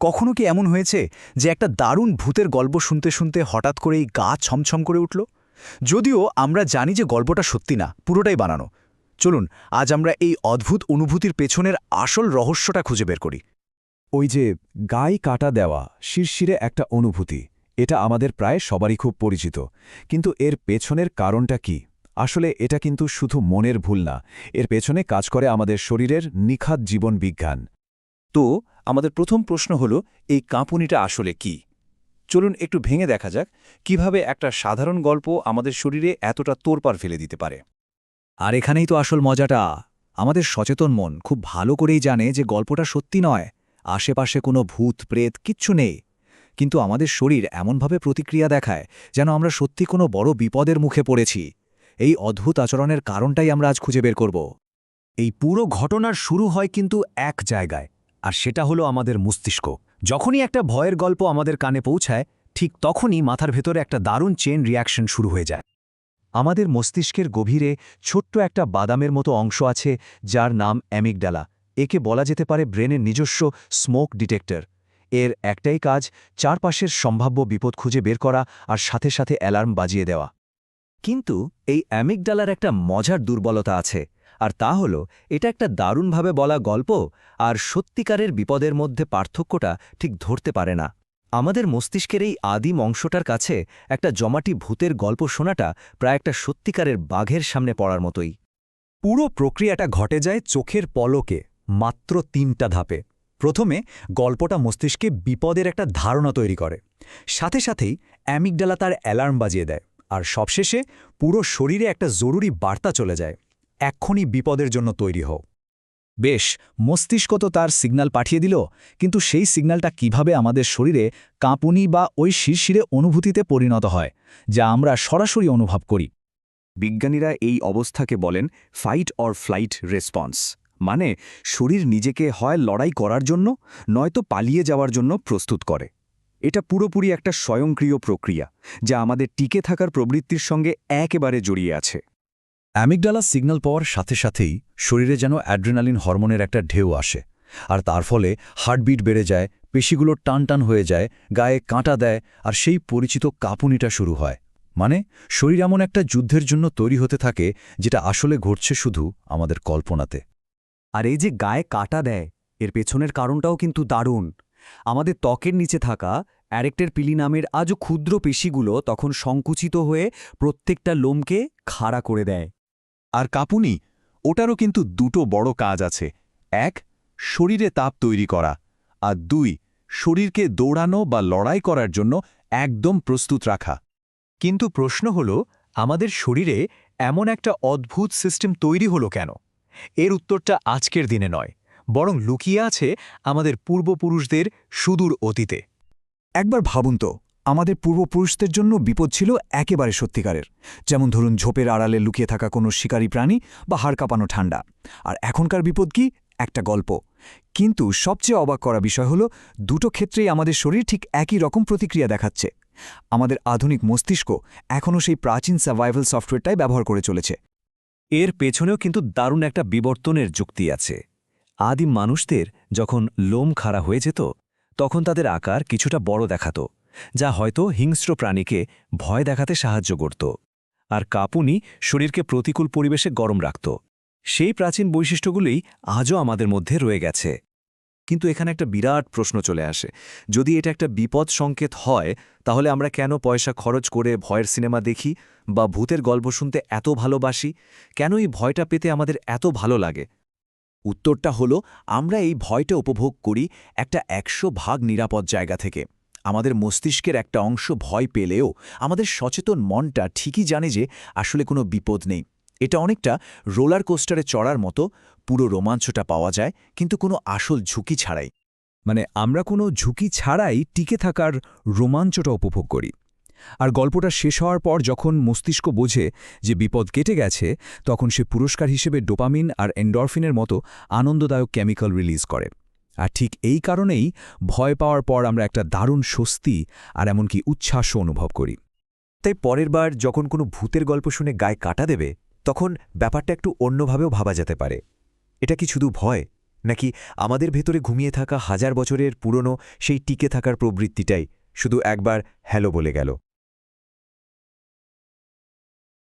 কখনো কি এমন হয়েছে যে একটা দারুণ ভূতের গল্প শুনতে শুনতে হঠাৎ করেই গা ছমছম করে উঠল? যদিও আমরা জানি যে গল্পটা সত্যি না, পুরোটাই বানানো। চলুন আজ আমরা এই অদ্ভুত অনুভূতির পেছনের আসল রহস্যটা খুঁজে বের করি। ওই যে গায়ে কাটা দেওয়া শিরশিরে একটা অনুভূতি, এটা আমাদের প্রায় সবারই খুব পরিচিত। কিন্তু এর পেছনের কারণটা কি? আসলে এটা কিন্তু শুধু মনের ভুল না, এর পেছনে কাজ করে আমাদের শরীরের নিখাত জীবন বিজ্ঞান। তো আমাদের প্রথম প্রশ্ন হলো, এই কাঁপুনিটা আসলে কি? চলুন একটু ভেঙে দেখা যাক কিভাবে একটা সাধারণ গল্প আমাদের শরীরে এতটা তোড়পাড় ফেলে দিতে পারে। আর এখানেই তো আসল মজাটা। আমাদের সচেতন মন খুব ভালো করেই জানে যে গল্পটা সত্যি নয়, আশেপাশে কোনো ভূত প্রেত কিচ্ছু নেই। কিন্তু আমাদের শরীর এমনভাবে প্রতিক্রিয়া দেখায় যেন আমরা সত্যি কোনো বড় বিপদের মুখে পড়েছি। এই অদ্ভুত আচরণের কারণটাই আমরা আজ খুঁজে বের করব। এই পুরো ঘটনার শুরু হয় কিন্তু এক জায়গায়, আর সেটা হলো আমাদের মস্তিষ্ক। যখনই একটা ভয়ের গল্প আমাদের কানে পৌঁছায়, ঠিক তখনই মাথার ভেতরে একটা দারুণ চেন রিয়াকশন শুরু হয়ে যায়। আমাদের মস্তিষ্কের গভীরে ছোট্ট একটা বাদামের মতো অংশ আছে, যার নাম অ্যামিগডালা। একে বলা যেতে পারে ব্রেনের নিজস্ব স্মোক ডিটেক্টর। এর একটাই কাজ, চারপাশের সম্ভাব্য বিপদ খুঁজে বের করা আর সাথে সাথে অ্যালার্ম বাজিয়ে দেওয়া। কিন্তু এই অ্যামিগডালার একটা মজার দুর্বলতা আছে, আর তা হলো এটা একটা দারুণভাবে বলা গল্প আর সত্যিকারের বিপদের মধ্যে পার্থক্যটা ঠিক ধরতে পারে না। আমাদের মস্তিষ্কের এই আদিম অংশটার কাছে একটা জমাটি ভূতের গল্প শোনাটা প্রায় একটা সত্যিকারের বাঘের সামনে পড়ার মতোই। পুরো প্রক্রিয়াটা ঘটে যায় চোখের পলকে, মাত্র ৩টা ধাপে। প্রথমে গল্পটা মস্তিষ্কে বিপদের একটা ধারণা তৈরি করে, সাথে সাথেই অ্যামিগডালা তার অ্যালার্ম বাজিয়ে দেয়, আর সবশেষে পুরো শরীরে একটা জরুরি বার্তা চলে যায়, এক্ষুনি বিপদের জন্য তৈরি হও। বেশ, মস্তিষ্ক তো তার সিগন্যাল পাঠিয়ে দিল, কিন্তু সেই সিগন্যালটা কিভাবে আমাদের শরীরে কাঁপুনি বা ওই শিরশিরে অনুভূতিতে পরিণত হয়, যা আমরা সরাসরি অনুভব করি? বিজ্ঞানীরা এই অবস্থাকে বলেন ফাইট অর ফ্লাইট রেসপন্স। মানে শরীর নিজেকে হয় লড়াই করার জন্য, নয়তো পালিয়ে যাওয়ার জন্য প্রস্তুত করে। এটা পুরোপুরি একটা স্বয়ংক্রিয় প্রক্রিয়া, যা আমাদের টিকে থাকার প্রবৃত্তির সঙ্গে একেবারে জড়িয়ে আছে। অ্যামিগডালা সিগন্যাল পাওয়ার সাথে সাথেই শরীরে যেন অ্যাড্রেনালিন হরমোনের একটা ঢেউ আসে, আর তার ফলে হার্টবিট বেড়ে যায়, পেশিগুলো টান টান হয়ে যায়, গায়ে কাঁটা দেয়, আর সেই পরিচিত কাঁপুনিটা শুরু হয়। মানে শরীর এমন একটা যুদ্ধের জন্য তৈরি হতে থাকে, যেটা আসলে ঘটছে শুধু আমাদের কল্পনাতে। আর এই যে গায়ে কাটা দেয়, এর পেছনের কারণটাও কিন্তু দারুণ। আমাদের ত্বকের নিচে থাকা অ্যারেক্টের পিলি নামের আজও ক্ষুদ্র পেশিগুলো তখন সংকুচিত হয়ে প্রত্যেকটা লোমকে খাড়া করে দেয়। আর কাঁপুনি, ওটারও কিন্তু দুটো বড় কাজ আছে। এক, শরীরে তাপ তৈরি করা, আর দুই, শরীরকে দৌড়ানো বা লড়াই করার জন্য একদম প্রস্তুত রাখা। কিন্তু প্রশ্ন হল, আমাদের শরীরে এমন একটা অদ্ভুত সিস্টেম তৈরি হলো কেন? এর উত্তরটা আজকের দিনে নয়, বরং লুকিয়ে আছে আমাদের পূর্বপুরুষদের সুদূর অতীতে। একবার ভাবুন তো, আমাদের পূর্বপুরুষদের জন্য বিপদ ছিল একেবারে সত্যিকারের, যেমন ধরুন ঝোপের আড়ালে লুকিয়ে থাকা কোনো শিকারী প্রাণী বা হাড় কাঁপানো ঠান্ডা। আর এখনকার বিপদ কি? একটা গল্প। কিন্তু সবচেয়ে অবাক করা বিষয় হলো, দুটো ক্ষেত্রেই আমাদের শরীর ঠিক একই রকম প্রতিক্রিয়া দেখাচ্ছে। আমাদের আধুনিক মস্তিষ্ক এখনও সেই প্রাচীন সার্ভাইভাল সফটওয়্যারটাই ব্যবহার করে চলেছে। এর পেছনেও কিন্তু দারুণ একটা বিবর্তনের যুক্তি আছে। আদিম মানুষদের যখন লোম খাড়া হয়ে যেত, তখন তাদের আকার কিছুটা বড় দেখাত, যা হয়তো হিংস্র প্রাণীকে ভয় দেখাতে সাহায্য করত। আর কাঁপুনি শরীরকে প্রতিকূল পরিবেশে গরম রাখত। সেই প্রাচীন বৈশিষ্ট্যগুলোই আজও আমাদের মধ্যে রয়ে গেছে। কিন্তু এখানে একটা বিরাট প্রশ্ন চলে আসে, যদি এটা একটা বিপদ সংকেত হয়, তাহলে আমরা কেন পয়সা খরচ করে ভয়ের সিনেমা দেখি বা ভূতের গল্প শুনতে এত ভালোবাসি? কেন এই ভয়টা পেতে আমাদের এত ভালো লাগে? উত্তরটা হলো, আমরা এই ভয়টা উপভোগ করি একটা ১০০% নিরাপদ জায়গা থেকে। আমাদের মস্তিষ্কের একটা অংশ ভয় পেলেও আমাদের সচেতন মনটা ঠিকই জানে যে আসলে কোনো বিপদ নেই। এটা অনেকটা রোলার কোস্টারে চড়ার মতো, পুরো রোমাঞ্চটা পাওয়া যায় কিন্তু কোনো আসল ঝুঁকি ছাড়াই। মানে আমরা কোনো ঝুঁকি ছাড়াই টিকে থাকার রোমাঞ্চটা উপভোগ করি। আর গল্পটা শেষ হওয়ার পর যখন মস্তিষ্ক বোঝে যে বিপদ কেটে গেছে, তখন সে পুরস্কার হিসেবে ডোপামিন আর এন্ডরফিনের মতো আনন্দদায়ক কেমিক্যাল রিলিজ করে। আর ঠিক এই কারণেই ভয় পাওয়ার পর আমরা একটা দারুণ স্বস্তি আর এমনকি উচ্ছ্বাসও অনুভব করি। তাই পরের বার যখন কোনো ভূতের গল্প শুনে গায়ে কাটা দেবে, তখন ব্যাপারটা একটু অন্যভাবেও ভাবা যেতে পারে। এটা কি শুধু ভয়, নাকি আমাদের ভেতরে ঘুমিয়ে থাকা হাজার বছরের পুরনো সেই টিকে থাকার প্রবৃত্তিটাই শুধু একবার হ্যালো বলে গেল?